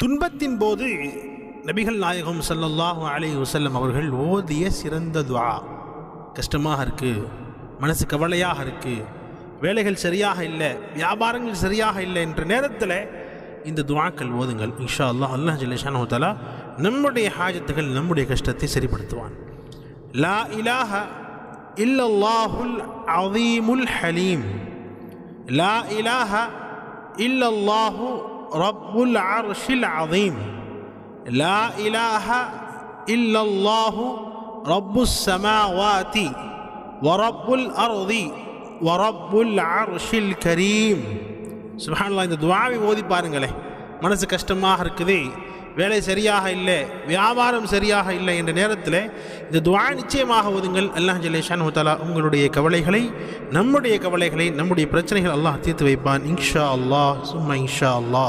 துன்பத்தின் போது நபிகள் நாயகம் ஸல்லல்லாஹு அலைஹி வஸல்லம் அவர்கள் ஓதிய சிறந்த துஆ. கஷ்டமாக இருக்குது, மனசு கவலையாக இருக்குது, வேலைகள் சரியாக இல்லை, வியாபாரங்கள் சரியாக இல்லை என்ற நேரத்தில் இந்த துஆக்கள் ஓதுங்கள். இன்ஷா அல்லாஹ் அல்லாஹ் ஜல்ல ஷானஹு வ தஆலா நம்முடைய ஹாஜத்துகள், நம்முடைய கஷ்டத்தை சரிப்படுத்துவான். லா இலாஹ இல்லல்லாஹுல் அஸீமுல் ஹலீம், லா இலாஹ இல்லல்லாஹு ரப்புல் அர்ஷில் அஸீம், லா இலாஹ இல்லல்லாஹு ரப்புஸ் ஸமாவாதி வ ரப்புல் அர்தி வ ரப்புல் அர்ஷில் கரீம். சுப்ஹானல்லாஹ். இந்த துஆவை ஓதி பாருங்களேன். மனசு கஷ்டமாக இருக்குது, வேலை சரியாக இல்லை, வியாபாரம் சரியாக இல்லை என்ற நேரத்தில் இந்த துஆ நிச்சயமாக ஓதுங்கள். அல்லாஹ் ஜல்ல ஷானஹு வ தஆலா உங்களுடைய கவலைகளை, நம்முடைய கவலைகளை, நம்முடைய பிரச்சனைகள் அல்லாஹ் தீர்த்து வைப்பான். இன்ஷா அல்லாஹ் சும்மா இன்ஷா அல்லாஹ்.